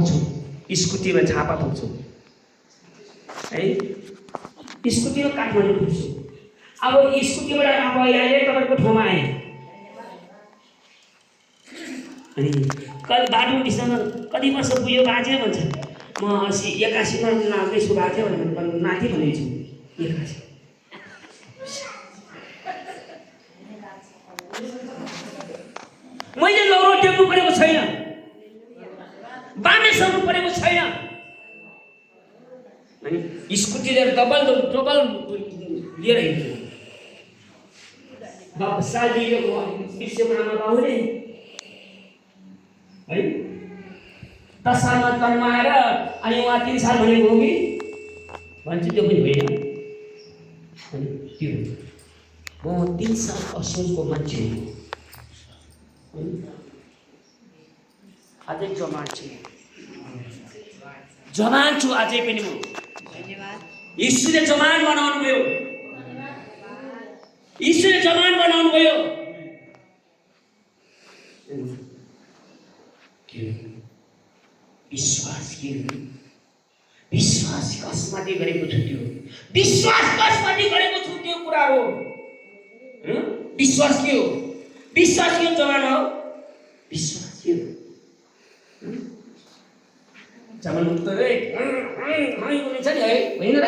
बोक्छौँ, स्कुटीमा झापा बोक्छौँ है, स्कुटीमा काठमाडौँ पुग्छौँ। अब स्कुटीबाट अब यहाँले तपाईँको ठाउँमा आएँ अनि बाटो बिचमा कति वर्ष पुग्यो बाजे भन्छ, म 81मा नाच्दैछु बाजे भनेर नाति भनेको छु 81। मैले लौरो टेक्नु परेको छैन, बामे सर्नु परेको छैन। अनि स्कुटी लिएर डबल लिएर हिँड्छु। साल दिएको विश्वमा आमा बाउले है 10 सालमा जन्माएर अनि उहाँ 3 साल भनेको हो कि भन्छु, त्यो पनि होइन। अनि त्यो म 3 साल असोजको मान्छे हो, अझै जवान छु अझै पनि म। यीशुले जवान बनाउनु भयो, यीशुले जवान बनाउनु भयो। विश्वास कसमाथि गरेको छु त्यो, विश्वास कसमाथि गरेको छु त्यो कुरा हो। विश्वास के हो? विश्वास के जवान हो? विश्वास के हो? जवान मुक्त रे हुन्छ नि है, होइन र?